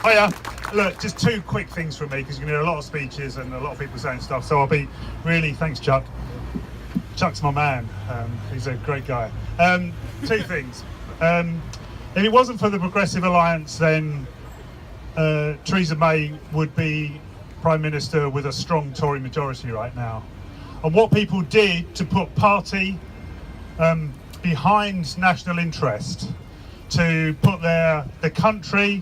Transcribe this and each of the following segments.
Hiya. Look, just two quick things from me, because you're going to hear a lot of speeches and a lot of people saying stuff, so I'll be really, thanks Chuck. Chuck's my man, he's a great guy. Two things. If it wasn't for the Progressive Alliance, then Theresa May would be Prime Minister with a strong Tory majority right now. And what people did to put party behind national interest, to put the country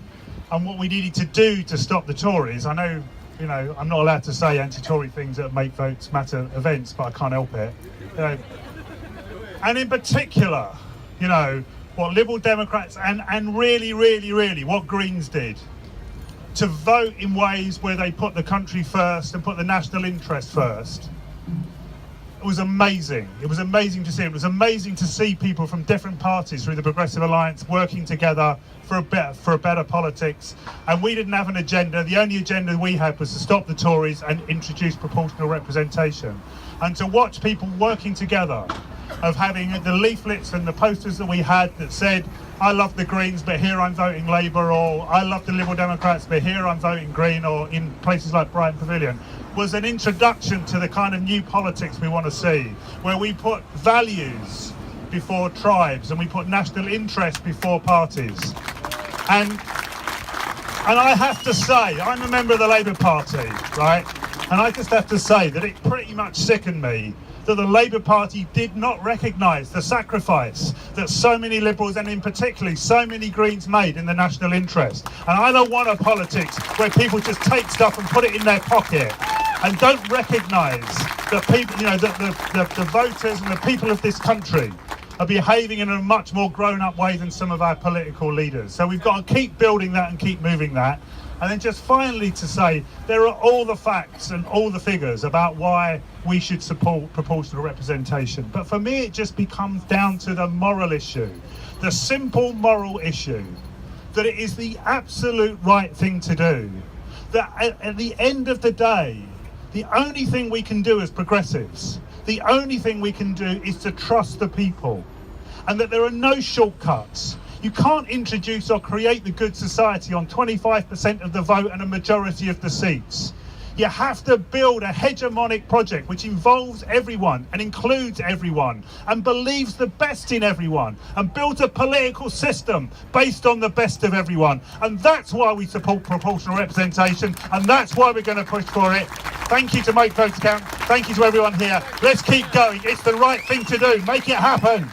and what we needed to do to stop the Tories. I know, you know, I'm not allowed to say anti-Tory things at Make Votes Matter events, but I can't help it. You know, and in particular, you know, what Liberal Democrats and really what Greens did to vote in ways where they put the country first and put the national interest first. It was amazing. It was amazing to see. It was amazing to see people from different parties through the Progressive Alliance working together for a better politics. And we didn't have an agenda. The only agenda we had was to stop the Tories and introduce proportional representation. And to watch people working together, of having the leaflets and the posters that we had that said, I love the Greens, but here I'm voting Labour, or I love the Liberal Democrats, but here I'm voting Green, or in places like Brighton Pavilion, was an introduction to the kind of new politics we want to see, where we put values before tribes and we put national interest before parties. And I have to say, I'm a member of the Labour Party, right? And I just have to say that it pretty much sickened me that the Labour Party did not recognise the sacrifice that so many Liberals and in particular so many Greens made in the national interest. And I don't want a politics where people just take stuff and put it in their pocket and don't recognise that people, you know, that the voters and the people of this country are behaving in a much more grown-up way than some of our political leaders. So we've got to keep building that and keep moving that. And then just finally to say, there are all the facts and all the figures about why we should support proportional representation. But for me, it just becomes down to the moral issue, the simple moral issue, that it is the absolute right thing to do. That at the end of the day, the only thing we can do as progressives, the only thing we can do is to trust the people, and that there are no shortcuts. You can't introduce or create the good society on 25% of the vote and a majority of the seats. You have to build a hegemonic project which involves everyone and includes everyone and believes the best in everyone and builds a political system based on the best of everyone. And that's why we support proportional representation, and that's why we're going to push for it. Thank you to Make Votes Count. Thank you to everyone here. Let's keep going. It's the right thing to do. Make it happen.